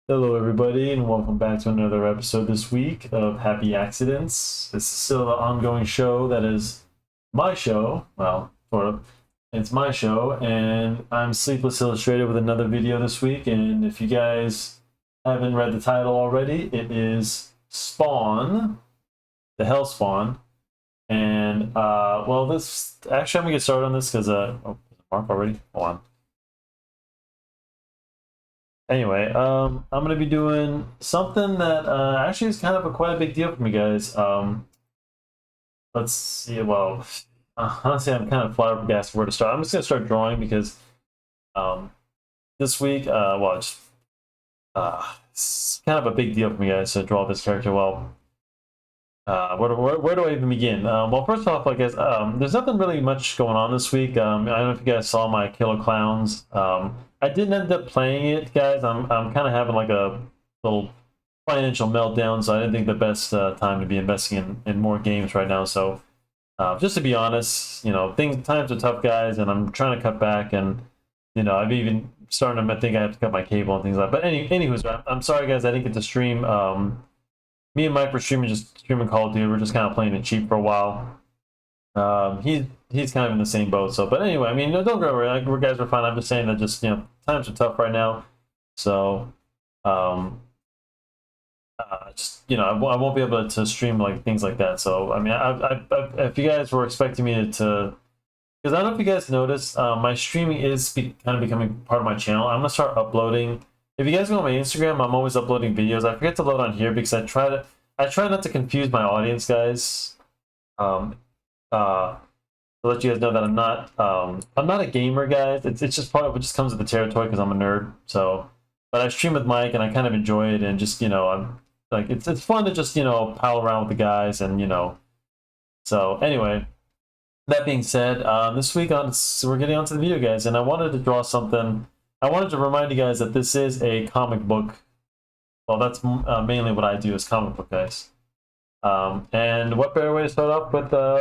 Hello, everybody, and welcome back to another episode this week of Happy Accidents. This is still an ongoing show that is my show. Well, sort of. It's my show, and I'm Sleepless Illustrator with another video this week. And if you guys haven't read the title already, it is Spawn, the Hellspawn. And, well, this actually, I'm gonna get started on this because, oh, Mark already? Hold on. Anyway, I'm gonna be doing something that actually is kind of quite a big deal for me, guys. Let's see. Well, honestly, I'm kind of flabbergasted where to start. I'm just gonna start drawing because um, this week, well, it's kind of a big deal for me, guys, to draw this character. Well, where do I even begin? Well, first off, I guess there's nothing really much going on this week. I don't know if you guys saw my Killer Clowns. I didn't end up playing it, guys. I'm kind of having like a little financial meltdown, so I didn't think the best time to be investing in more games right now. So just to be honest, times are tough, guys, and I'm trying to cut back. And I've even starting to think I have to cut my cable and things like that. But anyways, I'm sorry, guys, I didn't get to stream. Me and Mike were streaming Call of Duty. We're just kind of playing it cheap for a while. He's kind of in the same boat. So, but anyway, I mean, don't go worry. Like, we guys are fine. I'm just saying that just times are tough right now. So, I won't be able to stream like things like that. So, I mean, if you guys were expecting me to, because I don't know if you guys noticed, my streaming is kind of becoming part of my channel. I'm gonna start uploading. If you guys go on my Instagram, I'm always uploading videos. I forget to load on here because I try not to confuse my audience, guys. To let you guys know that I'm not a gamer, guys. It's just part of it, just comes with the territory because I'm a nerd. So, but I stream with Mike and I kind of enjoy it, and just I'm like it's fun to just pal around with the guys, and So anyway, that being said, this week we're getting onto the video, guys, and I wanted to draw something. I wanted to remind you guys that this is a comic book. Well, that's mainly what I do is comic book, guys. And what better way to start off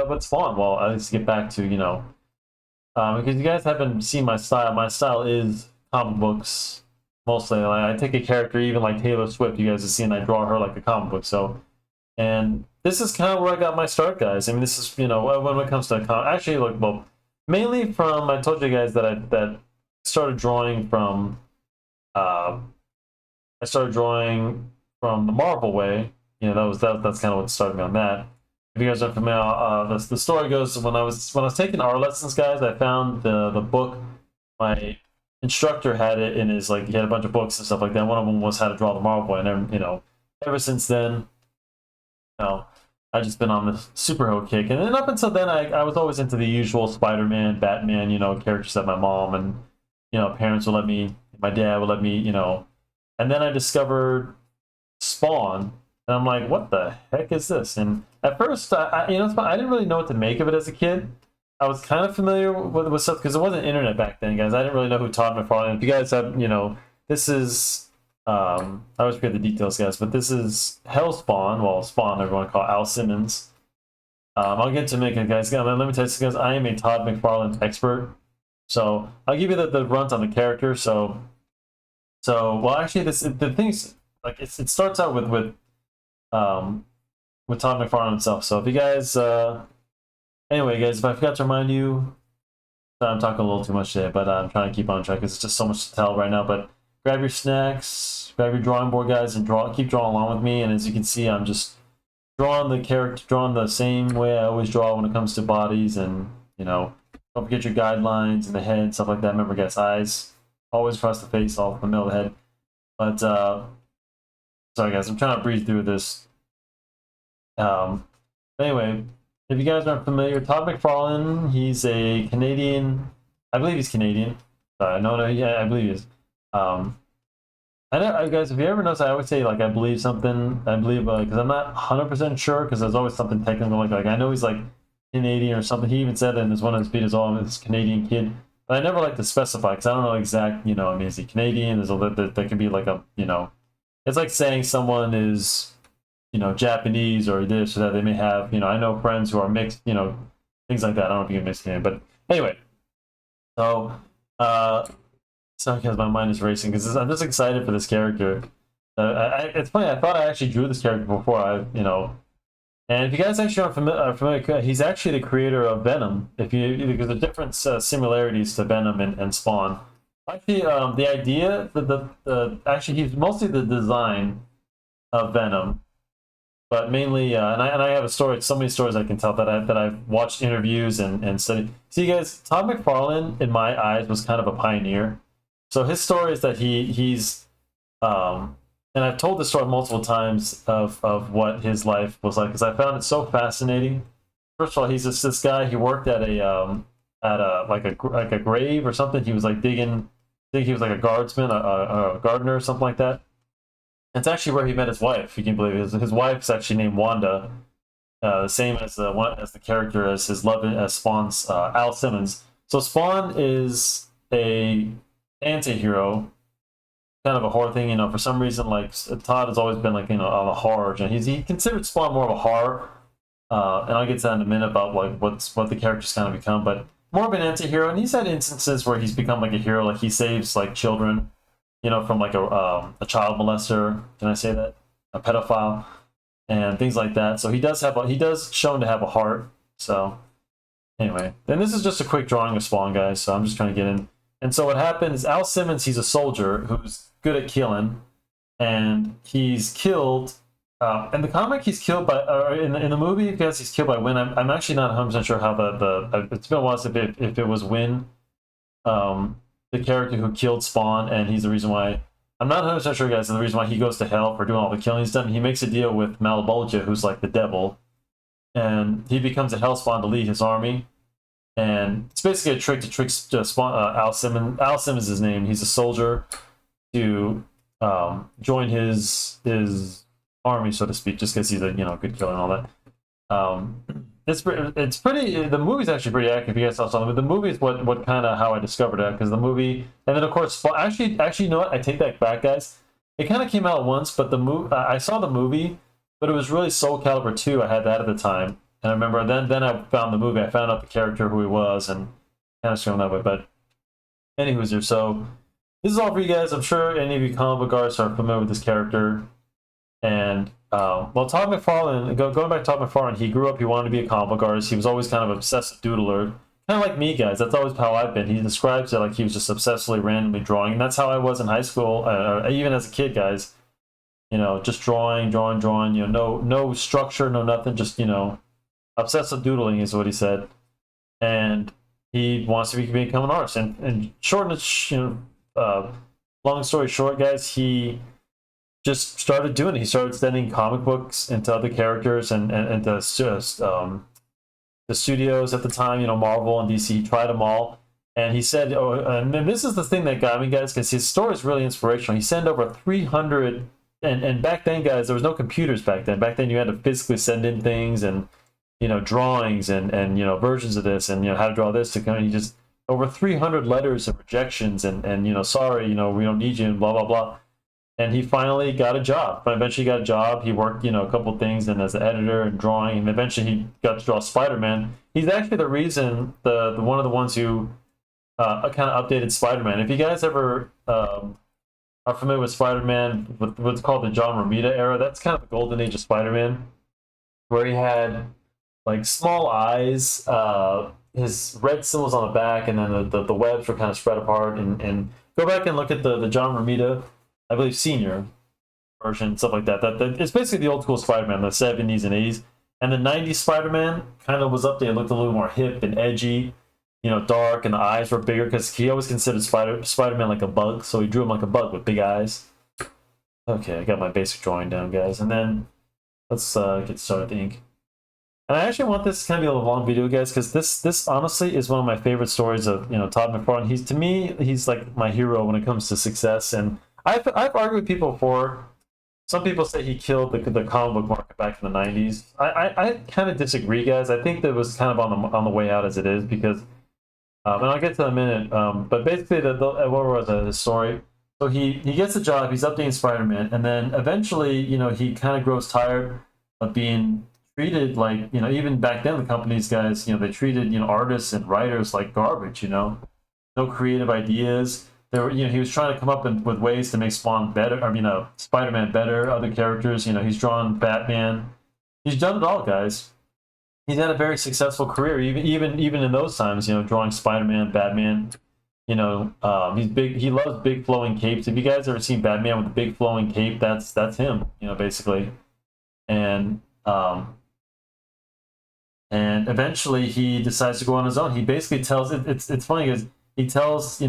with Spawn? Well, at least get back to because you guys haven't seen my style. My style is comic books mostly. Like, I take a character, even like Taylor Swift. You guys have seen I draw her like a comic book. So, and this is kind of where I got my start, guys. I mean, this is when it comes to actually, look, well, mainly from I told you guys that I started drawing from. I started drawing from the Marvel way. That's kind of what started me on that. If you guys are familiar, the story goes when I was taking art lessons, guys. I found the book. My instructor had it in his he had a bunch of books and stuff like that. One of them was how to draw the Marvel way, and ever since then, I've just been on this superhero kick. And then up until then, I was always into the usual Spiderman, Batman, characters that my mom and parents would let me, my dad would let me, and then I discovered Spawn, and I'm like, what the heck is this? And at first, I didn't really know what to make of it as a kid. I was kind of familiar with stuff because it wasn't internet back then, guys. I didn't really know who Todd McFarlane. If you guys have, this is, I always forget the details, guys, but this is Hellspawn. Well, Spawn, everyone call it Al Simmons. I'll get to make it, guys. Let me tell you, guys, I am a Todd McFarlane expert. So I'll give you the runt on the character. So well, actually, the things like it starts out with Todd McFarlane himself. So if you guys, anyway, guys, if I forgot to remind you, I'm talking a little too much today, but I'm trying to keep on track because it's just so much to tell right now. But grab your snacks, grab your drawing board, guys, and keep drawing along with me. And as you can see, I'm just drawing the character, drawing the same way I always draw when it comes to bodies, and don't forget your guidelines and the head and stuff like that. Remember, guys, eyes always across the face, all in the middle of the head. But sorry, guys, I'm trying to breeze through this. Anyway, if you guys aren't familiar, Todd McFarlane, he's a Canadian. I believe he's Canadian. No, yeah, I believe he is. I know, guys, if you ever notice, I always say I believe something. I believe because I'm not 100% sure because there's always something technical. Like I know he's Canadian or something. He even said in one of his videos, "Oh, I'm this Canadian kid." But I never like to specify because I don't know exact. I mean, is he Canadian? There's that can be it's like saying someone is Japanese or this or that. They may have I know friends who are mixed. Things like that. I don't know if you can mix Canadian, but anyway. So sorry, guys, my mind is racing because I'm just excited for this character. It's funny. I thought I actually drew this character before and if you guys actually aren't familiar, he's actually the creator of Venom. If you because there's different similarities to Venom and Spawn. Actually, the idea, actually he's mostly the design of Venom, but mainly, and I have a story. So many stories I can tell that I've watched interviews and studied. See, guys, Todd McFarlane in my eyes was kind of a pioneer. So his story is that um, and I've told this story multiple times of what his life was like because I found it so fascinating. First of all, he's just this guy. He worked at a like a grave or something. He was like digging. I think he was like a guardsman, a gardener, or something like that. It's actually where he met his wife. You can believe it. His wife's actually named Wanda, the same as the character as his love as Spawn's Al Simmons. So Spawn is a anti-hero, kind of a horror thing. For some reason, like Todd has always been like on a horror. And he considered Spawn more of a horror, and I'll get to that in a minute about like what the character's kind of become, but more of an anti-hero. And he's had instances where he's become like a hero, like he saves like children, from like a child molester. Can I say that? A pedophile and things like that. So he does shown to have a heart. So anyway, then this is just a quick drawing of Spawn, guys. So I'm just trying to get in. And so what happened is Al Simmons, he's a soldier who's good at killing, and he's killed. In the comic, he's killed by, or in the movie, because he's killed by Win. I'm actually not 100% sure how it's been a while since if it was Win, the character who killed Spawn, and he's the reason why. I'm not 100% sure, guys, and the reason why he goes to hell for doing all the killing he's done. He makes a deal with Malebolgia, who's like the devil, and he becomes a Hellspawn to lead his army. And it's basically a trick to trick Spawn, Al Simmons. Al Simmons is his name. He's a soldier to join his army, so to speak, just because he's a good killer and all that. It's pretty. The movie's actually pretty accurate. If you guys saw something, but the movie is what kind of how I discovered it, because the movie, and then of course, actually, you know what? I take that back, guys. It kind of came out once, but the movie I saw the movie, but it was really Soul Calibur 2. I had that at the time, and I remember then I found the movie. I found out the character who he was, and kind of shown that way. But anywho's, so this is all for you guys. I'm sure any of you comic book artists are familiar with this character. And well, Todd McFarlane, going back to Todd McFarlane, he grew up, he wanted to be a comic book artist. He was always kind of obsessive doodler, kind of like me, guys. That's always how I've been. He describes it like he was just obsessively randomly drawing, and that's how I was in high school, even as a kid, guys. Just drawing. No structure, no nothing, just obsessive doodling is what he said. And he wants to become an artist. And long story short, guys, he just started doing it. He started sending comic books into other characters and the studios at the time, Marvel and DC. He tried them all, and he said, and this is the thing that got me, guys, because his story is really inspirational. He sent over 300, and back then, guys, there was no computers back then. Back then, you had to physically send in things and drawings and versions of this and how to draw this to come. He just over 300 letters of rejections and sorry, we don't need you and blah blah blah. And he finally got a job. Eventually got a job. He worked, a couple things, and as an editor and drawing, and eventually he got to draw Spider-Man. He's actually the reason, the one of the ones who kind of updated Spider-Man. If you guys ever are familiar with Spider-Man, with what's called the John Romita era, that's kind of the golden age of Spider-Man, where he had like small eyes, his red symbols on the back, and then the webs were kind of spread apart. And go back and look at the John Romita, I believe, senior version, stuff like that. It's basically the old school Spider-Man, the 70s and 80s. And the 90s Spider-Man kind of was updated, looked a little more hip and edgy, dark, and the eyes were bigger, because he always considered Spider-Man like a bug, so he drew him like a bug with big eyes. Okay, I got my basic drawing down, guys. And then let's get started with the ink. And I actually want this to kind of be a little long video, guys, because this honestly is one of my favorite stories of Todd McFarlane. To me, he's like my hero when it comes to success. And I've argued with people before. Some people say he killed the comic book market back in the 90s. I kind of disagree, guys. I think that it was kind of on the way out as it is, because and I'll get to that in a minute. But basically, what was his story? So he gets a job. He's updating Spider-Man, and then eventually, he kind of grows tired of being treated like, even back then, the companies, guys, they treated artists and writers like garbage. No creative ideas. there were, he was trying to come up with ways to make Spawn better. I mean, Spider-Man better. Other characters, he's drawn Batman. He's done it all, guys. He's had a very successful career, even in those times. Drawing Spider-Man, Batman. He's big. He loves big flowing capes. If you guys ever seen Batman with a big flowing cape, that's him. Basically, and eventually he decides to go on his own. He basically tells it's funny because he tells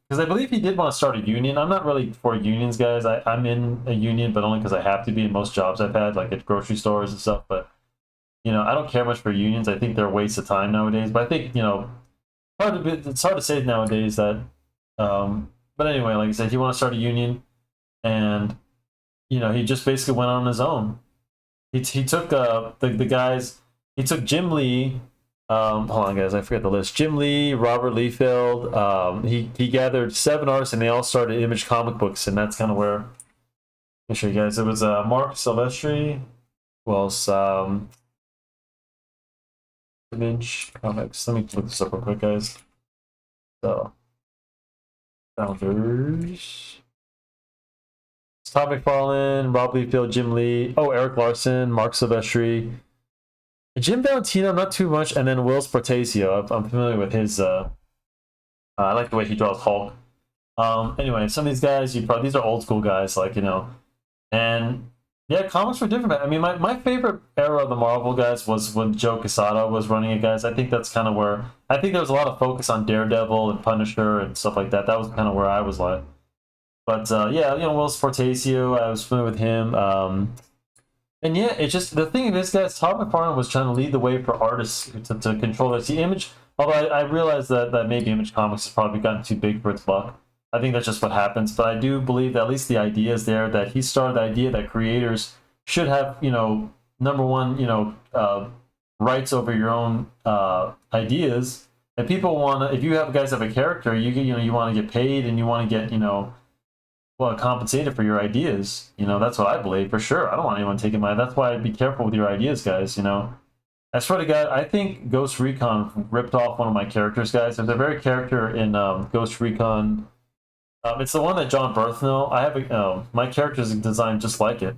because I believe he did want to start a union. I'm not really for unions, guys. I'm in a union, but only because I have to be in most jobs I've had, like at grocery stores and stuff. But I don't care much for unions. I think they're a waste of time nowadays. But I think it's hard to say nowadays that. But anyway, like I said, he wanted to start a union, and he just basically went on his own. He took the guys. He took Jim Lee. Hold on, guys, I forget the list. Jim Lee, Robert Liefeld. He gathered 7 artists, and they all started Image comic books, and that's kind of where. I'll show you guys. It was Mark Silvestri. Who else? Image comics. Let me look this up real quick, guys. So, founders. It's Todd McFarlane, Rob Liefeld, Jim Lee. Oh, Eric Larson, Mark Silvestri. Jim Valentino, not too much, and then Will Spartasio. I'm familiar with his. I like the way he draws Hulk. Anyway, some of these guys, these are old school guys, like and yeah, comics were different. I mean, my favorite era of the Marvel guys was when Joe Quesada was running it, guys. I think that's kind of where I think there was a lot of focus on Daredevil and Punisher and stuff like that. That was kind of where I was like. But yeah, Will Spartasio, I was familiar with him. And yeah, it's just the thing is, guys, Todd McFarlane was trying to lead the way for artists to control this. The Image, although I realize that maybe Image Comics has probably gotten too big for its buck. I think that's just what happens. But I do believe that at least the idea is there, that he started the idea that creators should have, number one, rights over your own ideas. And people want to, if you guys have a character, you want to get paid and you want to get, compensated for your ideas. That's what I believe for sure. I don't want anyone taking my. That's why I'd be careful with your ideas, guys. I swear to God, I think Ghost Recon ripped off one of my characters, guys. There's a very character in Ghost Recon. It's the one that John Berthnell. I have my character is designed just like it,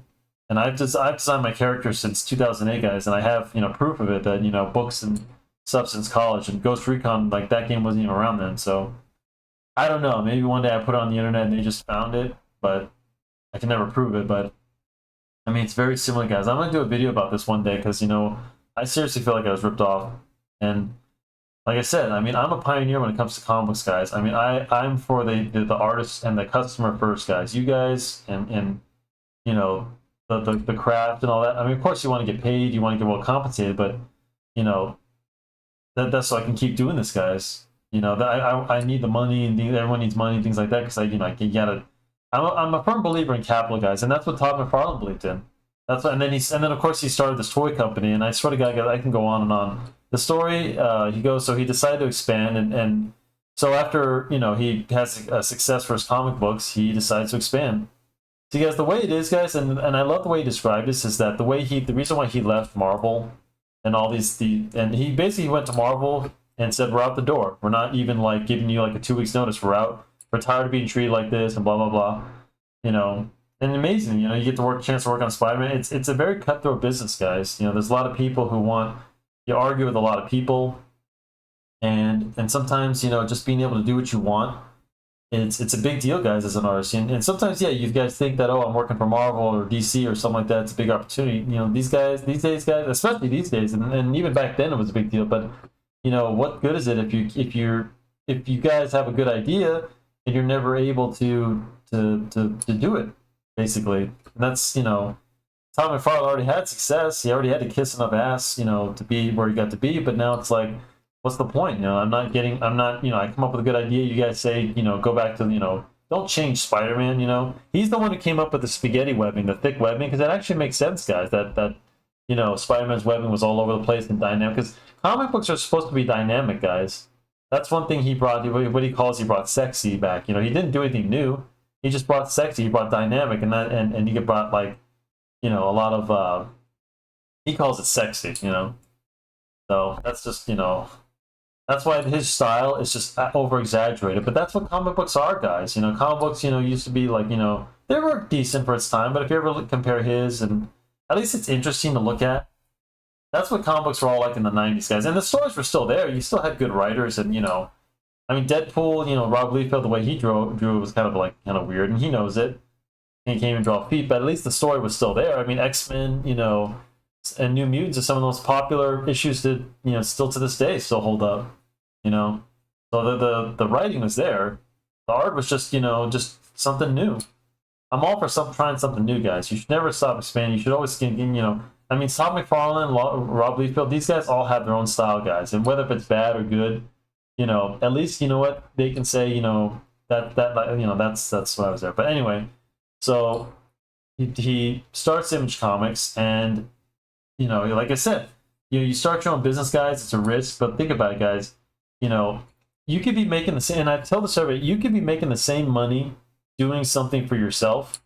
and I've designed my character since 2008, guys, and I have proof of it that books and stuff since college. And Ghost Recon, like that game wasn't even around then, so. I don't know. Maybe one day I put it on the internet and they just found it, but I can never prove it. But I mean, it's very similar, guys. I'm gonna do a video about this one day because I seriously feel like I was ripped off. And like I said, I mean, I'm a pioneer when it comes to comic books, guys. I mean, I'm for the artists and the customer first, guys. You guys and the craft and all that. I mean, of course, you want to get paid, you want to get well compensated, but that's so I can keep doing this, guys. That I need the money, and everyone needs money and things like that, because you gotta. I'm a firm believer in capital, guys, and that's what Todd McFarlane believed in. That's what, and then of course he started this toy company, and I swear to God, I can go on and on. The story so he decided to expand, and so after he has a success for his comic books, he decides to expand. So guys, the way it is, guys, and I love the way he described this, is that the reason why he left Marvel and all and he basically went to Marvel and said, we're out the door. We're not even like giving you like a 2 weeks notice. We're out. We're tired of being treated like this and blah blah blah. And amazing. You get to chance to work on Spider-Man. It's a very cutthroat business, guys. There's a lot of people who you argue with a lot of people, and sometimes just being able to do what you want. It's a big deal, guys, as an artist. And sometimes, yeah, you guys think that, I'm working for Marvel or DC or something like that. It's a big opportunity. These days, guys, especially these days, and even back then it was a big deal. But what good is it if you guys have a good idea and you're never able to do it, basically? And that's Tom McFarlane already had success. He already had to kiss enough ass, to be where he got to be. But now it's like, what's the point? I come up with a good idea. You guys say, go back to don't change Spider-Man. He's the one who came up with the spaghetti webbing, the thick webbing, because that actually makes sense, guys. That Spider-Man's webbing was all over the place and dynamic, because comic books are supposed to be dynamic, guys. That's one thing he brought. What he brought sexy back. He didn't do anything new. He just brought sexy. He brought dynamic, and he brought like, a lot of. He calls it sexy. So that's just That's why his style is just over exaggerated. But that's what comic books are, guys. You know, comic books, you know, used to be like, you know, they were decent for its time. But if you ever compare his, and at least it's interesting to look at. That's what comic books were all like in the 90s, guys. And the stories were still there. You still had good writers, and, you know, I mean, Deadpool, you know, Rob Liefeld, the way he drew it was kind of weird, and he knows it. He can't even draw feet, but at least the story was still there. I mean, X-Men, you know, and New Mutants are some of the most popular issues that, you know, still to this day still hold up, you know. So the writing was there. The art was just, you know, just something new. I'm all for trying something new, guys. You should never stop expanding. You should always, you know, I mean, Todd McFarlane, Rob Liefeld, these guys all have their own style, guys. And whether if it's bad or good, you know, at least, you know what, they can say, you know, that you know, that's why I was there. But anyway, so he starts Image Comics, and, you know, like I said, you know, you start your own business, guys. It's a risk, but think about it, guys. You know, you could be making the same, and I tell the survey, you could be making the same money doing something for yourself.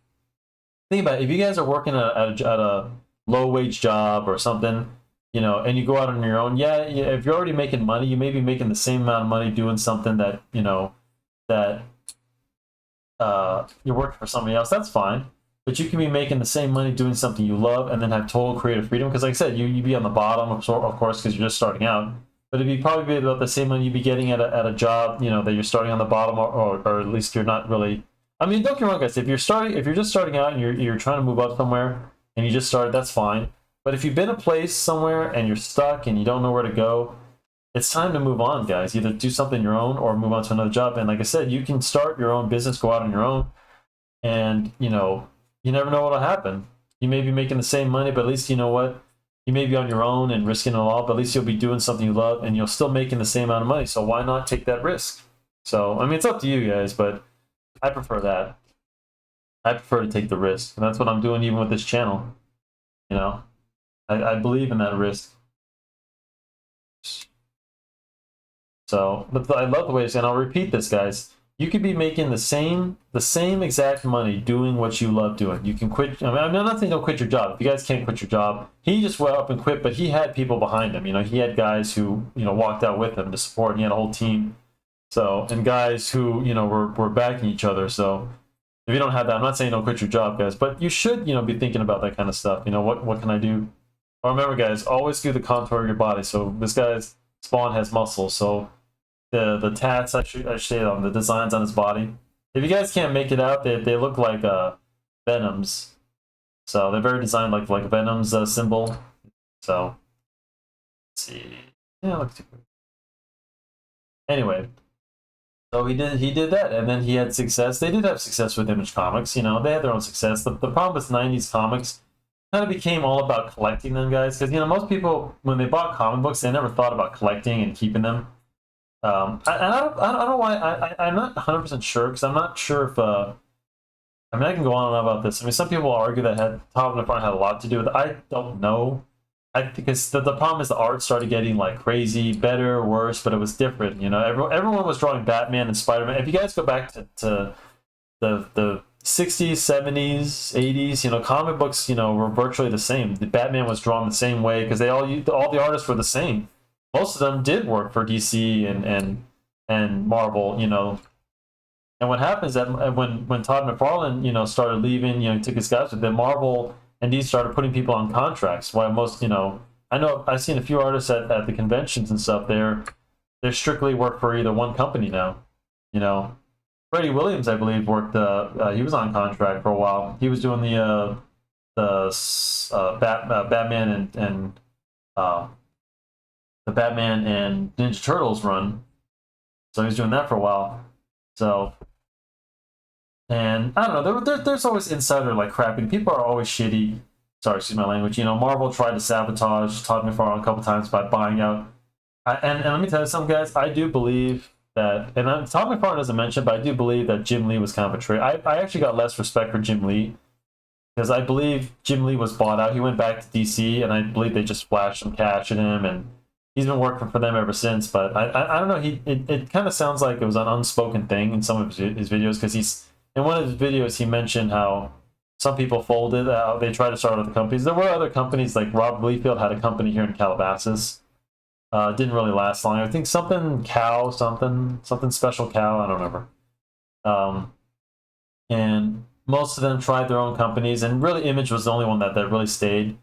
Think about it. If you guys are working at a low-wage job or something, you know, and you go out on your own, yeah, if you're already making money, you may be making the same amount of money doing something that, you know, that you're working for somebody else. That's fine. But you can be making the same money doing something you love and then have total creative freedom. Because like I said, you'd be on the bottom, of course, because you're just starting out. But it'd be probably be about the same money you'd be getting at a job, you know, that you're starting on the bottom, or at least you're not really. I mean, don't get me wrong, guys. If you're just starting out and you're trying to move up somewhere and you just started, that's fine. But if you've been a place somewhere and you're stuck and you don't know where to go, it's time to move on, guys. Either do something your own or move on to another job. And like I said, you can start your own business, go out on your own, and, you know, you never know what'll happen. You may be making the same money, but at least, you know what, you may be on your own and risking it all, but at least you'll be doing something you love and you're still making the same amount of money. So why not take that risk? So, I mean, it's up to you guys, but I prefer that. I prefer to take the risk. And that's what I'm doing even with this channel. You know, I believe in that risk. So, but I love the way it's, and I'll repeat this, guys. You could be making the same exact money doing what you love doing. You can quit. I mean, I'm not saying don't quit your job. If you guys can't quit your job, he just went up and quit, but he had people behind him. You know, he had guys who, you know, walked out with him to support, and he had a whole team. So, and guys who, you know, were backing each other. So, if you don't have that, I'm not saying don't quit your job, guys, but you should, you know, be thinking about that kind of stuff. You know, what can I do? But remember, guys, always do the contour of your body. So this guy's Spawn has muscles, so the tats, I should say, on the designs on his body. If you guys can't make it out, they look like Venoms. So they're very designed like Venom's symbol. So let's see. Yeah, looks too good. Anyway, so he did that, and then he had success. They did have success with Image Comics. You know, they had their own success. The problem with 90s comics kind of became all about collecting them, guys. Because, you know, most people, when they bought comic books, they never thought about collecting and keeping them. I don't know why. I'm not 100% sure, because I'm not sure if I mean, I can go on and on about this. I mean, some people argue that Todd McFarlane had a lot to do with it. I don't know. Because the problem is the art started getting like crazy, better, worse, but it was different. You know, everyone was drawing Batman and Spiderman. If you guys go back to the 60s, 70s, 80s, you know, comic books, you know, were virtually the same. The Batman was drawn the same way because all the artists were the same. Most of them did work for DC and Marvel, you know. And what happens that when Todd McFarlane, you know, started leaving, you know, he took his guys with them, Marvel and these started putting people on contracts. While most, you know, I know I've seen a few artists at the conventions and stuff. They're strictly work for either one company now. You know, Freddie Williams, I believe, worked. He was on contract for a while. He was doing the Batman and the Batman and Ninja Turtles run. So he was doing that for a while. So, and I don't know, there's always insider like crapping. People are always shitty. Sorry, excuse my language. You know, Marvel tried to sabotage Todd McFarlane a couple times by buying out. And let me tell you something, guys. I do believe that, and Todd McFarlane doesn't mention, but I do believe that Jim Lee was kind of a traitor. I actually got less respect for Jim Lee because I believe Jim Lee was bought out. He went back to DC, and I believe they just flashed some cash at him, and he's been working for them ever since. But I don't know. It kind of sounds like it was an unspoken thing in some of his videos, because he's in one of his videos he mentioned how some people folded. They tried to start other companies. There were other companies, like Rob Liefeld had a company here in Calabasas. Didn't really last long. I think something cow, something special cow. I don't remember. And most of them tried their own companies, and really Image was the only one that really stayed.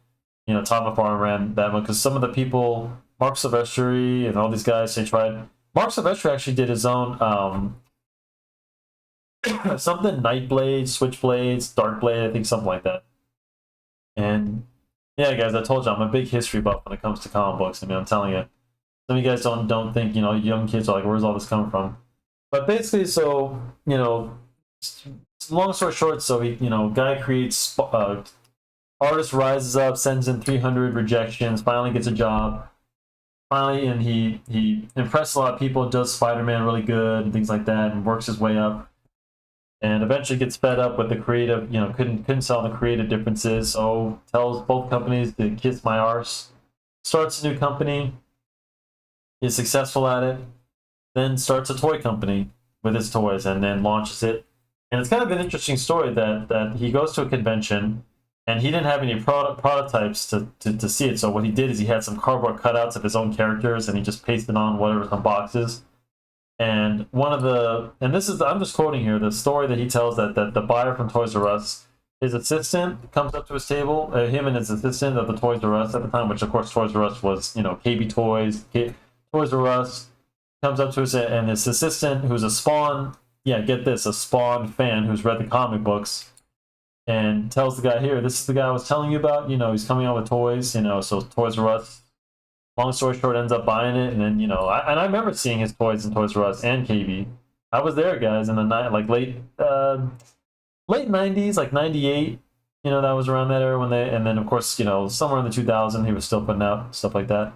You know, Todd McFarlane ran that one because some of the people, Mark Silvestri and all these guys, they tried. Mark Silvestri actually did his own something Nightblade, Switchblades, Darkblade, I think something like that. And yeah, guys, I told you I'm a big history buff when it comes to comic books. I mean, I'm telling you, some of you guys don't think, you know, young kids are like, where's all this coming from? But basically, so, you know, long story short, so he, you know, guy creates, artist rises up, sends in 300 rejections, finally gets a job. Finally, and he impressed a lot of people, does Spider-Man really good and things like that, and works his way up. And eventually gets fed up with the creative, you know, couldn't sell the creative differences, so tells both companies to kiss my arse. Starts a new company, is successful at it, then starts a toy company with his toys, and then launches it. And it's kind of an interesting story that he goes to a convention, and he didn't have any prototypes to see it. So what he did is he had some cardboard cutouts of his own characters, and he just pasted on whatever's on boxes. And one of the, and this is, I'm just quoting here, the story that he tells that the buyer from Toys R Us, his assistant comes up to his table, him and his assistant of the Toys R Us at the time, which of course Toys R Us was, you know, KB Toys, Toys R Us, comes up to us, and his assistant, who's a Spawn, yeah, get this, a Spawn fan who's read the comic books, and tells the guy, here, this is the guy I was telling you about, you know, he's coming out with toys, you know, so Toys R Us, long story short, ends up buying it, and then, you know, I remember seeing his toys in Toys R Us and KB. I was there, guys, in the night, like late 90s, like 98, you know, that was around that era when they, and then of course, you know, somewhere in the 2000s, he was still putting out stuff like that.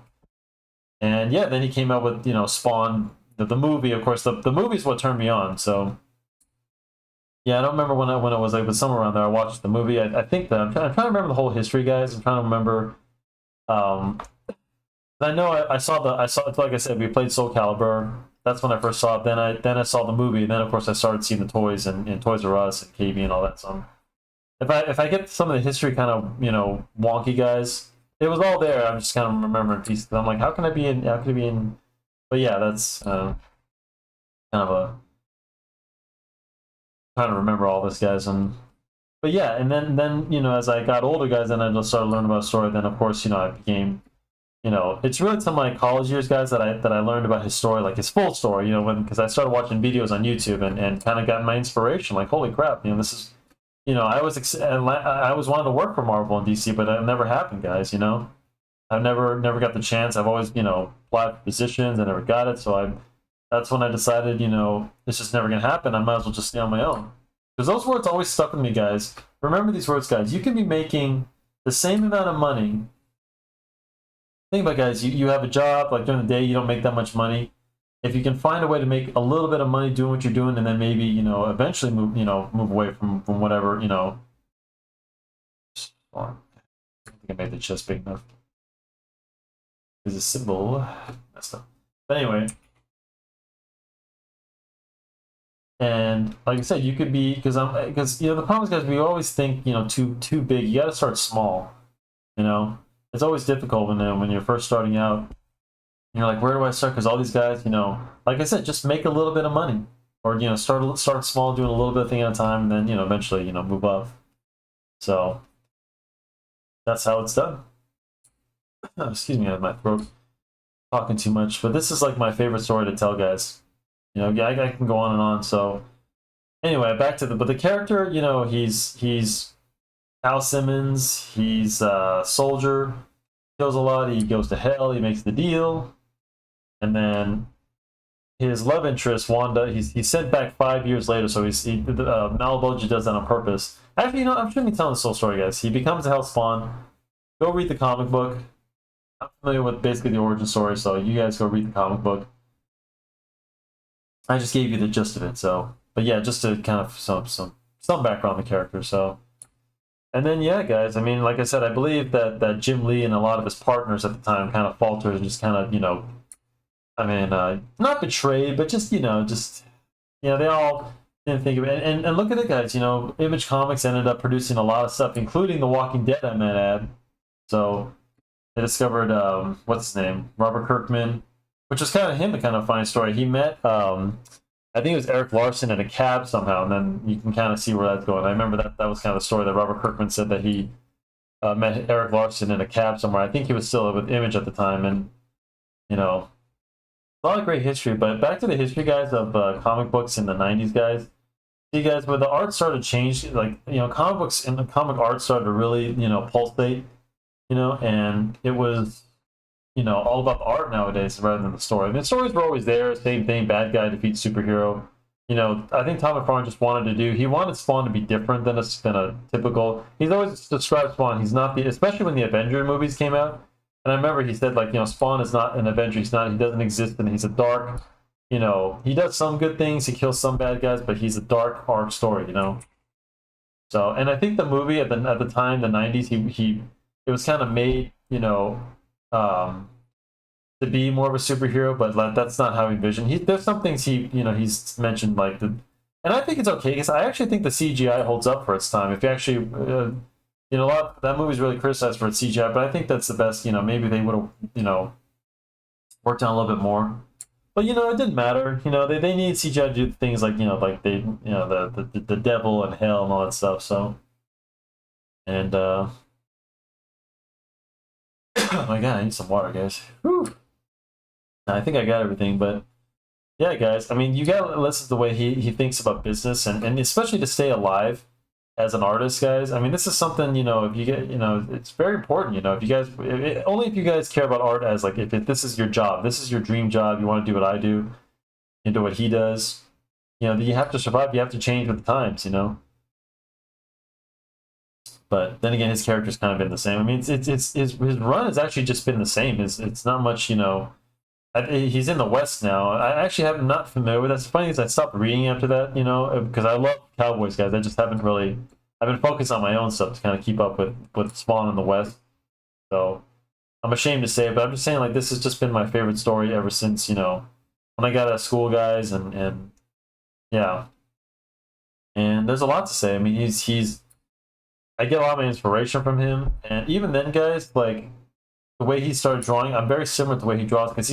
And yeah, then he came out with, you know, Spawn, the movie, of course, the movie is what turned me on, so. Yeah, I don't remember when it was, like, it was somewhere around there. I watched the movie. I think that, I'm trying to remember the whole history, guys. I'm trying to remember, I know I saw like I said, we played Soul Calibur. That's when I first saw it. Then I saw the movie, and then of course I started seeing the toys in Toys R Us and KB and all that. So if I get some of the history kind of, you know, wonky, guys, it was all there. I'm just kind of remembering pieces. I'm like, how can I be in? How can I be in? But yeah, that's kind of a trying to remember all this, guys. And but yeah, and then you know, as I got older, guys, then I just started learning about story. Then of course, you know, I became, you know, it's really to my college years, guys, that I learned about his story, like his full story, you know, because I started watching videos on YouTube and kind of got my inspiration, like, holy crap, you know, this is, you know, I was wanting to work for Marvel and DC, but it never happened, guys, you know. I've never got the chance. I've always, you know, applied for positions. I never got it, so that's when I decided, you know, it's just never going to happen. I might as well just stay on my own. Because those words always stuck with me, guys. Remember these words, guys. You can be making the same amount of money. Think about it, guys, you have a job, like during the day, you don't make that much money. If you can find a way to make a little bit of money doing what you're doing, and then maybe, you know, eventually move away from whatever, you know. I think I made the chest big enough. There's a symbol messed up. But anyway. And like I said, you could be, because you know, the problem is, guys, we always think, you know, too big. You got to start small, you know. It's always difficult when you're first starting out. You're like, where do I start? Because all these guys, you know, like I said, just make a little bit of money, or, you know, start small, doing a little bit of thing at a time, and then, you know, eventually, you know, move up. So that's how it's done. Excuse me, I have my throat talking too much, but this is like my favorite story to tell, guys. You know, I can go on and on. So anyway, back to the character. You know, he's Al Simmons. He's a soldier. Kills a lot. He goes to hell. He makes the deal, and then his love interest Wanda. He's sent back 5 years later. So Malaboji does that on purpose. Actually, you know, I'm shouldn't be telling this whole story, guys. He becomes a Hellspawn. Go read the comic book. I'm familiar with basically the origin story, so you guys go read the comic book. I just gave you the gist of it, so, but yeah, just to kind of some background on the character. So, and then yeah, guys, I mean, like I said, I believe that Jim Lee and a lot of his partners at the time kind of faltered and just kind of, you know, I mean, not betrayed, but just, you know, they all didn't think of it. And look at it, guys, you know, Image Comics ended up producing a lot of stuff, including The Walking Dead, I might add. So they discovered what's his name, Robert Kirkman, which was kind of him a kind of funny story. He met I think it was Eric Larson in a cab somehow, and then you can kind of see where that's going. I remember that was kind of the story that Robert Kirkman said that he met Eric Larson in a cab somewhere. I think he was still with Image at the time, and you know, a lot of great history. But back to the history, guys, of comic books in the '90s, guys. See, guys, when the art started to change, like comic books and the comic art started to really pulsate, and it was all about the art nowadays rather than the story. I mean, stories were always there, same thing, bad guy defeats superhero. I think Todd McFarlane just wanted he wanted Spawn to be different than a typical. He's always described Spawn. He's not especially when the Avenger movies came out. And I remember he said Spawn is not an Avenger. He doesn't exist, and he's a dark. He does some good things. He kills some bad guys, but he's a dark arc story. So, and I think the movie at the time, the '90s, it was kind of made to be more of a superhero, but that's not how he envisioned. There's some things he's mentioned and I think it's okay because I actually think the CGI holds up for its time. If you actually, a lot that movie's really criticized for its CGI, but I think that's the best. Maybe they would have worked on a little bit more, but it didn't matter. They need CGI to do things like the devil and hell and all that stuff. So, and oh my god, I need some water, guys. Whew. I think I got everything, but yeah, guys. I mean, you gotta listen to the way he thinks about business, and especially to stay alive as an artist, guys. I mean, this is something if you get it's very important. If you guys only if you guys care about art as if this is your job, this is your dream job. You want to do what I do, and do what he does. You have to survive. You have to change with the times. But then again, his character's kind of been the same. I mean, it's his run has actually just been the same. It's not much, he's in the West now. I actually am not familiar with that. It's funny because I stopped reading after that, because I love Cowboys, guys. I just haven't really. I've been focused on my own stuff to kind of keep up with Spawn in the West. So I'm ashamed to say it, but I'm just saying this has just been my favorite story ever since when I got out of school, guys, and yeah. And there's a lot to say. I mean, he's. I get a lot of my inspiration from him, and even then, guys, the way he started drawing, I'm very similar to the way he draws because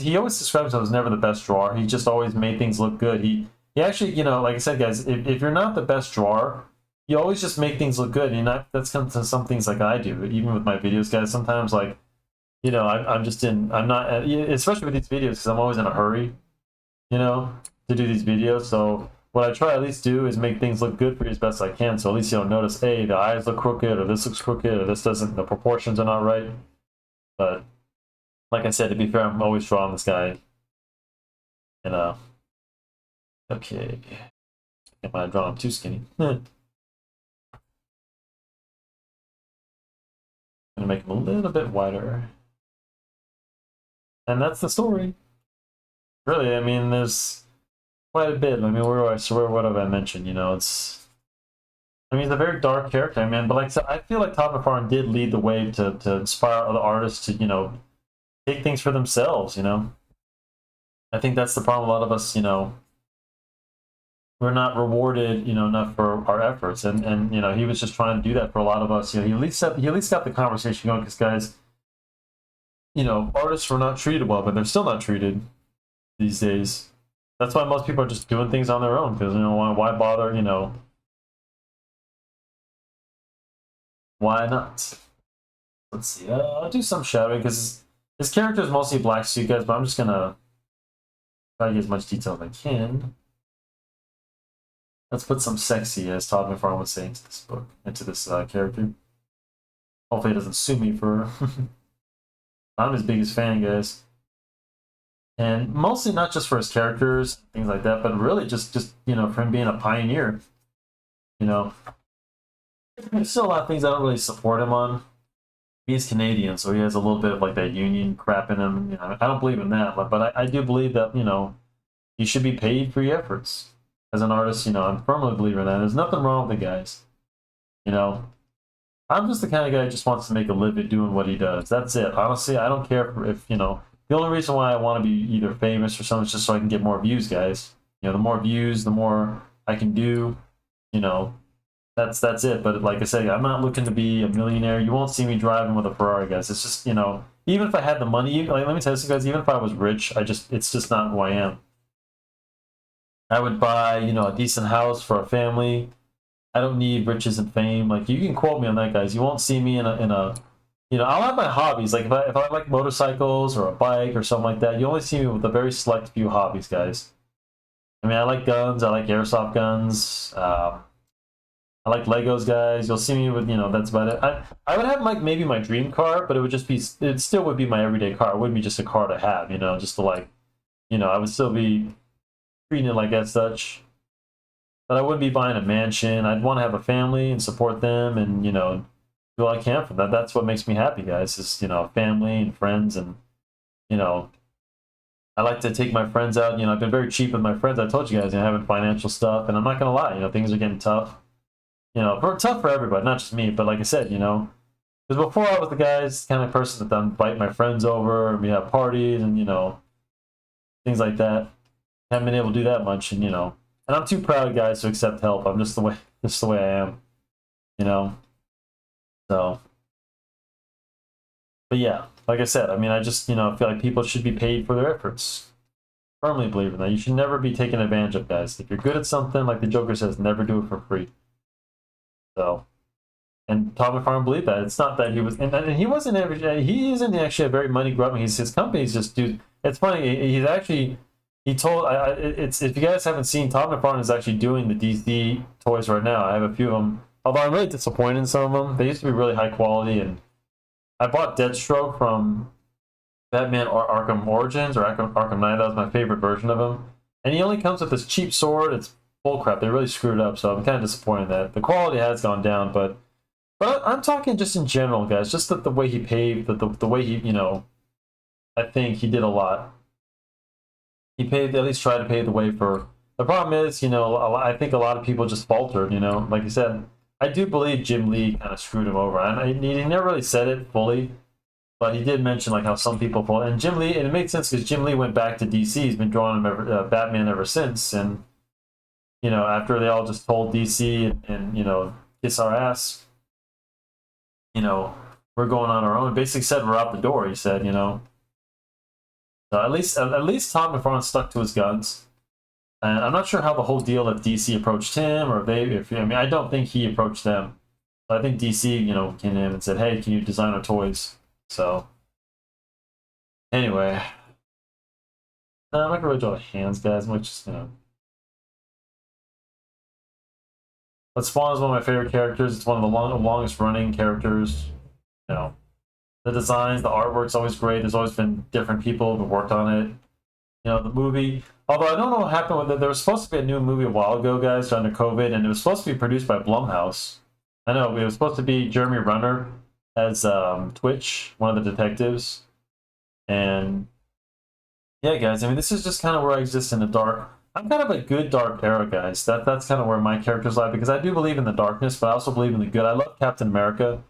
he always describes himself as never the best drawer. He just always made things look good. He actually, like I said, guys, if you're not the best drawer, you always just make things look good. That's kind of some things like I do, even with my videos, guys. Sometimes I'm not, especially with these videos because I'm always in a hurry, to do these videos. So what I try at least do is make things look good for you as best I can. So at least you don't notice, hey, the eyes look crooked, or this looks crooked, or the proportions are not right. But like I said, to be fair, I'm always drawing this guy. And okay, I might have drawn him too skinny. I'm gonna make him a little bit wider, and that's the story. Really, I mean, there's quite a bit. I mean, what have I mentioned? It's. I mean, he's a very dark character, I mean, but like I said, I feel like Todd McFarlane did lead the way to inspire other artists to, take things for themselves, I think that's the problem. A lot of us, we're not rewarded, enough for our efforts, and he was just trying to do that for a lot of us. He at least got the conversation going because, guys, artists were not treated well, but they're still not treated these days. That's why most people are just doing things on their own because why bother, Why not? Let's see. I'll do some shadowing because his character is mostly black suit, guys, but I'm just gonna try to get as much detail as I can. Let's put some sexy, as Todd McFarlane would say, into this book, into this character. Hopefully he doesn't sue me for... I'm his biggest fan, guys. And mostly not just for his characters, things like that, but really just for him being a pioneer. There's still a lot of things I don't really support him on. He's Canadian, so he has a little bit of that union crap in him. I don't believe in that, but I do believe that you should be paid for your efforts as an artist. I'm firmly a believer in that. There's nothing wrong with the guys. I'm just the kind of guy who just wants to make a living doing what he does. That's it. Honestly, I don't care if the only reason why I want to be either famous or something is just so I can get more views, guys. The more views, the more I can do. that's it. But like I said, I'm not looking to be a millionaire. You won't see me driving with a Ferrari, guys. It's just, you know, even if I had the money, like, let me tell you, guys, even if I was rich, it's just not who I am. I would buy, you know, a decent house for a family. I don't need riches and fame. Like, you can quote me on that, guys. You won't see me in a you know, I'll have my hobbies. Like, if I like motorcycles or a bike or something like that, you only see me with a very select few hobbies, guys. I mean, I like guns. I like airsoft guns. I like Legos, guys. You'll see me with, you know, that's about it. I would have like maybe my dream car, but it would just be, it still would be my everyday car. It wouldn't be just a car to have, you know, just to like, you know, I would still be treating it like as such. But I wouldn't be buying a mansion. I'd want to have a family and support them, and, you know, do all I can for that. That's what makes me happy, guys. Is, you know, family and friends, and, you know, I like to take my friends out. You know, I've been very cheap with my friends. I told you guys, you know, having financial stuff, and I'm not gonna lie. You know, things are getting tough. You know, tough for everybody, not just me. But like I said, you know, because before I was the guys kind of person that invite my friends over, and we have parties, and, you know, things like that. Haven't been able to do that much, and, you know, and I'm too proud, guys, to accept help. I'm just the way I am. You know, so. But yeah, like I said, I mean, I just, you know, feel like people should be paid for their efforts. Firmly believe in that. You should never be taken advantage of, guys. If you're good at something, like the Joker says, never do it for free. So, and Todd McFarlane believed that. It's not that he was, and he wasn't ever, he isn't actually a very money grubbing. His company's just, dude. It's funny. He's actually, he told, it's, if you guys haven't seen, Todd McFarlane is actually doing the DC toys right now. I have a few of them. Although I'm really disappointed in some of them. They used to be really high quality, and I bought Deathstroke from Batman or Arkham Origins or Arkham Knight. That was my favorite version of him. And he only comes with this cheap sword. It's bullcrap. They really screwed up, so I'm kind of disappointed that the quality has gone down. But I'm talking just in general, guys. Just the way he paved, the way he, you know, I think he did a lot. He paved, at least tried to pave the way for. The problem is, you know, I think a lot of people just faltered. You know, like you said, I do believe Jim Lee kind of screwed him over. And he never really said it fully. But he did mention like how some people fall, and Jim Lee, and it makes sense because Jim Lee went back to DC. He's been drawing him Batman ever since, and, you know, after they all just told DC and, you know, kiss our ass, you know, we're going on our own. Basically said we're out the door. He said, you know, so at least Todd McFarlane stuck to his guns, and I'm not sure how the whole deal if DC approached him or if I mean, I don't think he approached them. I think DC, you know, came in and said, hey, can you design our toys? So anyway, no, I'm not gonna really draw the hands, guys. Much, just, you know. But Spawn is one of my favorite characters. It's one of the longest running characters. You know, the designs, the artwork's always great. There's always been different people who worked on it. You know, the movie. Although I don't know what happened with it. There was supposed to be a new movie a while ago, guys, under COVID, and it was supposed to be produced by Blumhouse. I know it was supposed to be Jeremy Renner as Twitch, one of the detectives, and yeah, guys. I mean, this is just kind of where I exist in the dark. I'm kind of a good dark era, guys. That's kind of where my characters lie, because I do believe in the darkness, but I also believe in the good. I love Captain America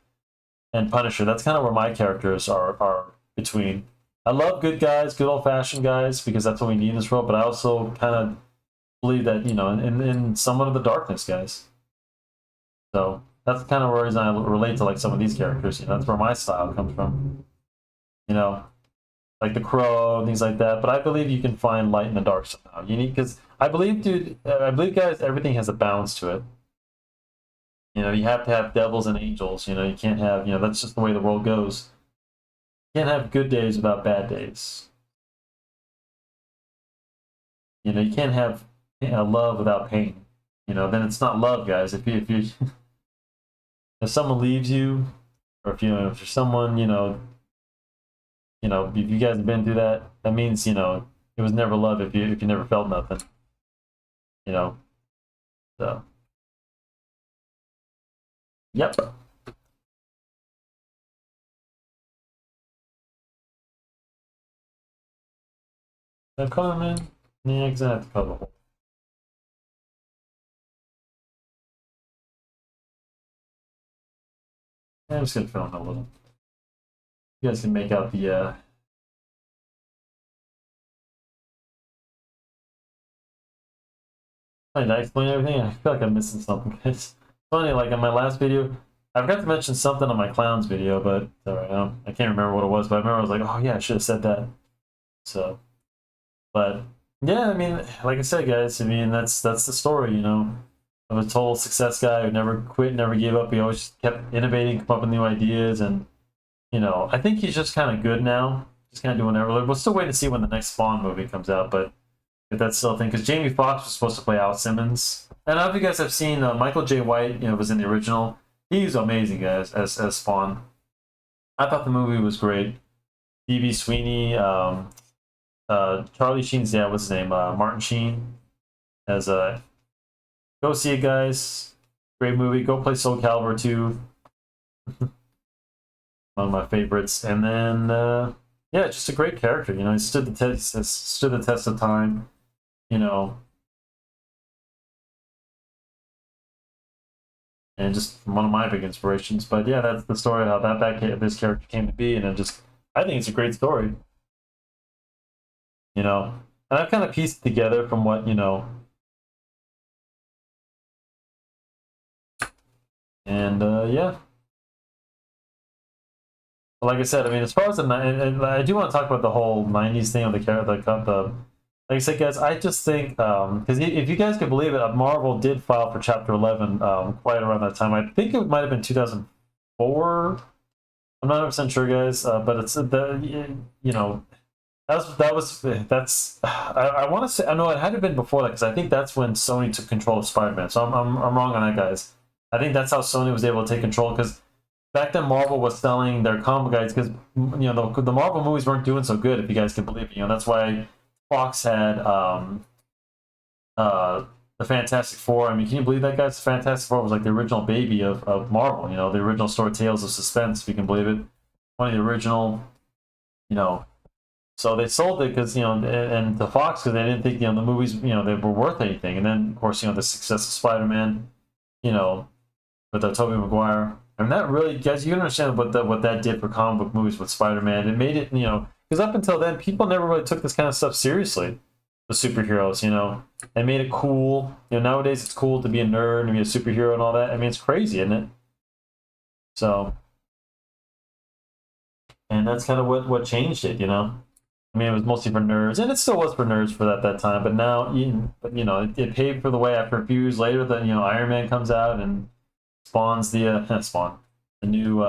and Punisher. That's kind of where my characters are between. I love good guys, good old fashioned guys, because that's what we need in this world. But I also kind of believe that, you know, in somewhat of the darkness, guys. So that's kind of where I relate to like some of these characters. You know, that's where my style comes from. You know, like the Crow and things like that. But I believe you can find light in the dark somehow. You need, because I believe, dude, I believe, guys, everything has a balance to it. You know, you have to have devils and angels. You know, you can't have, you know, that's just the way the world goes. You can't have good days without bad days. You know, you can't have, you know, love without pain. You know, then it's not love, guys. If if someone leaves you, or if, you know, if you're someone, you know, if you guys have been through that, that means, you know, it was never love if you never felt nothing. You know, so yep. I'm coming. Yeah, exactly. Cover. I'm just gonna film a little. You guys can make out the did I explain everything? I feel like I'm missing something, guys. funny, like in my last video, I forgot to mention something on my clowns video, but I can't remember what it was, but I remember I was like, oh yeah, I should have said that. So, but yeah, I mean, like I said, guys, I mean, that's the story, you know, of a total success guy who never quit, never gave up. He always kept innovating, come up with new ideas, and you know, I think he's just kind of good now, just kind of doing whatever. We'll still wait to see when the next Spawn movie comes out, but if that's still a thing, because Jamie Foxx was supposed to play Al Simmons, and I don't know if you guys have seen Michael J. White, you know, was in the original. He's amazing, guys, as Spawn. I thought the movie was great. D.B. Sweeney, Charlie Sheen's dad, what's his name? Martin Sheen. As go see it, guys. Great movie. Go play Soul Calibur 2. One of my favorites. And then, yeah, just a great character. You know, he stood the test of time. You know, and just one of my big inspirations. But yeah, that's the story of how this character came to be, and I think it's a great story. You know, and I've kind of pieced it together from what you know, and yeah. But like I said, I mean, as far as and I do want to talk about the whole '90s thing of the like I said, guys, I just think because if you guys can believe it, Marvel did file for Chapter 11 quite around that time. I think it might have been 2004. I'm not 100% sure, guys, but it's you know that's I want to say I know it had to have been before that because I think that's when Sony took control of Spider-Man. So I'm wrong on that, guys. I think that's how Sony was able to take control because back then Marvel was selling their comic guides because you know the Marvel movies weren't doing so good, if you guys can believe it. You know that's why Fox had the Fantastic Four. I mean, can you believe that, guys? The Fantastic Four was like the original baby of Marvel. You know, the original story Tales of Suspense, if you can believe it. One of the original, you know. So they sold it because you know, and to Fox because they didn't think you know the movies you know they were worth anything. And then of course you know the success of Spider-Man, you know, with Tobey Maguire. And that really, guys, you can understand what that did for comic book movies with Spider-Man. It made it, you know, because up until then, people never really took this kind of stuff seriously. The superheroes, you know, they made it cool. You know, nowadays it's cool to be a nerd and be a superhero and all that. I mean, it's crazy, isn't it? So, and that's kind of what changed it, you know. I mean, it was mostly for nerds, and it still was for nerds for that time. But now, you know, it paved for the way after a few years later that you know Iron Man comes out and spawns the the new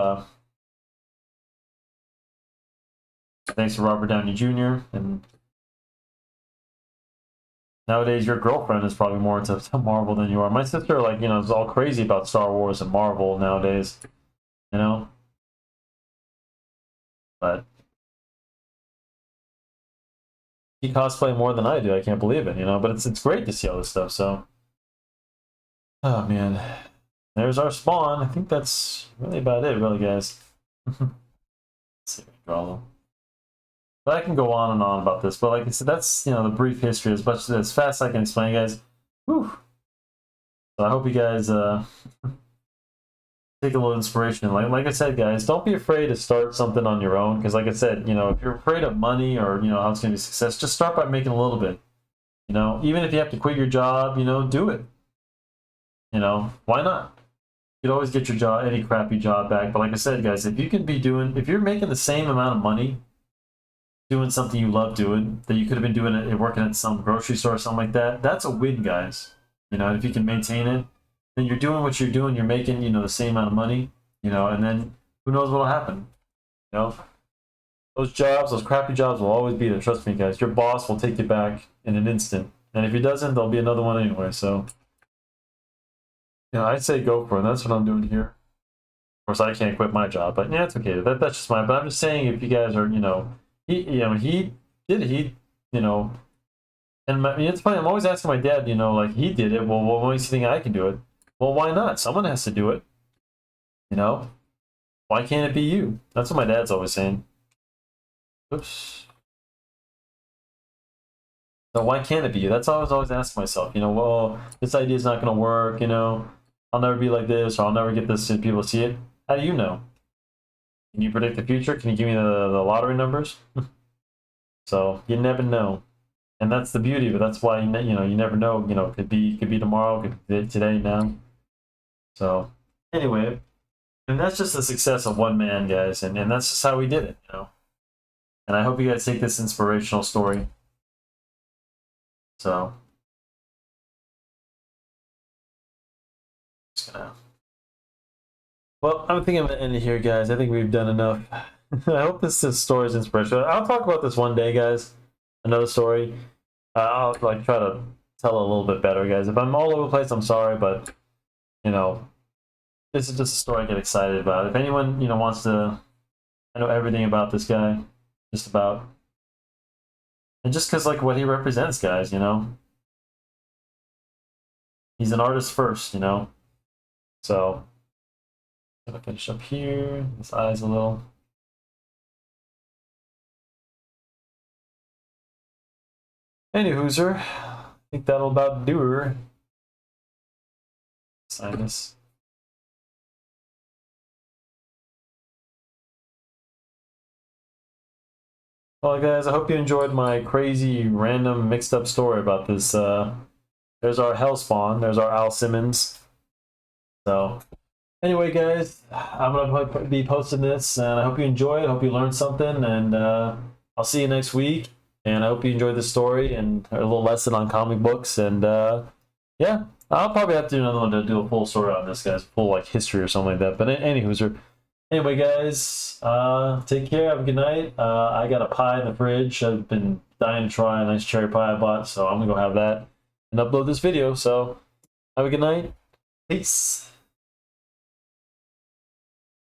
thanks to Robert Downey Jr. And nowadays your girlfriend is probably more into Marvel than you are. My sister, like, you know, is all crazy about Star Wars and Marvel nowadays, you know. But she cosplay more than I do. I can't believe it, you know. But it's great to see all this stuff. So, oh man, there's our Spawn. I think that's really about it, really, guys. Let's see if we can draw them. But I can go on and on about this. But like I said, that's you know the brief history as much as fast as I can explain, guys. Whew. So I hope you guys take a little inspiration. Like I said, guys, don't be afraid to start something on your own. Because like I said, you know, if you're afraid of money or you know how it's going to be success, just start by making a little bit. You know, even if you have to quit your job, you know, do it. You know, why not? You could always get your job, any crappy job back. But like I said, guys, if you're making the same amount of money doing something you love doing that you could have been doing it working at some grocery store or something like that, that's a win, guys. You know, if you can maintain it, then you're doing what you're doing, you're making, you know, the same amount of money, you know, and then who knows what'll happen. You know, those jobs, those crappy jobs will always be there. Trust me, guys. Your boss will take you back in an instant. And if he doesn't, there'll be another one anyway. So, you know, I'd say go for it. That's what I'm doing here. Of course, I can't quit my job, but yeah, it's okay. That's just mine. But I'm just saying, if you guys are, you know, he you know, and I mean, it's funny. I'm always asking my dad, you know, like he did it. Well, what makes you think I can do it? Well, why not? Someone has to do it. You know, why can't it be you? That's what my dad's always saying. Oops. So why can't it be you? That's what I was always asking myself. You know, well, this idea is not going to work. You know, I'll never be like this, or I'll never get this. And people see it. How do you know? Can you predict the future? Can you give me the lottery numbers? So you never know, and that's the beauty of it. That's why you know you never know. You know, could be tomorrow, could be today, now. So anyway, and that's just the success of one man, guys, and that's just how we did it, you know. And I hope you guys take this inspirational story. So just gonna. Well, I'm thinking I'm gonna end it here, guys. I think we've done enough. I hope this story is inspirational. I'll talk about this one day, guys. Another story. I'll like try to tell it a little bit better, guys. If I'm all over the place, I'm sorry, but you know, this is just a story I get excited about. If anyone wants to, I know everything about this guy, just about, and just because like what he represents, guys. You know, he's an artist first. You know, so I'm gonna finish up here. His eyes a little. Anywhooser, I think that'll about do her. Sign this. Well, guys, I hope you enjoyed my crazy, random, mixed-up story about this. There's our Hellspawn. There's our Al Simmons. So, anyway, guys, I'm gonna be posting this, and I hope you enjoy it. I hope you learned something, and I'll see you next week. And I hope you enjoyed the story and a little lesson on comic books. And yeah, I'll probably have to do another one to do a full story on this, guys, full like history or something like that. But anyway, guys, take care. Have a good night. I got a pie in the fridge. I've been dying to try a nice cherry pie I bought, so I'm gonna go have that and upload this video. So have a good night. Peace.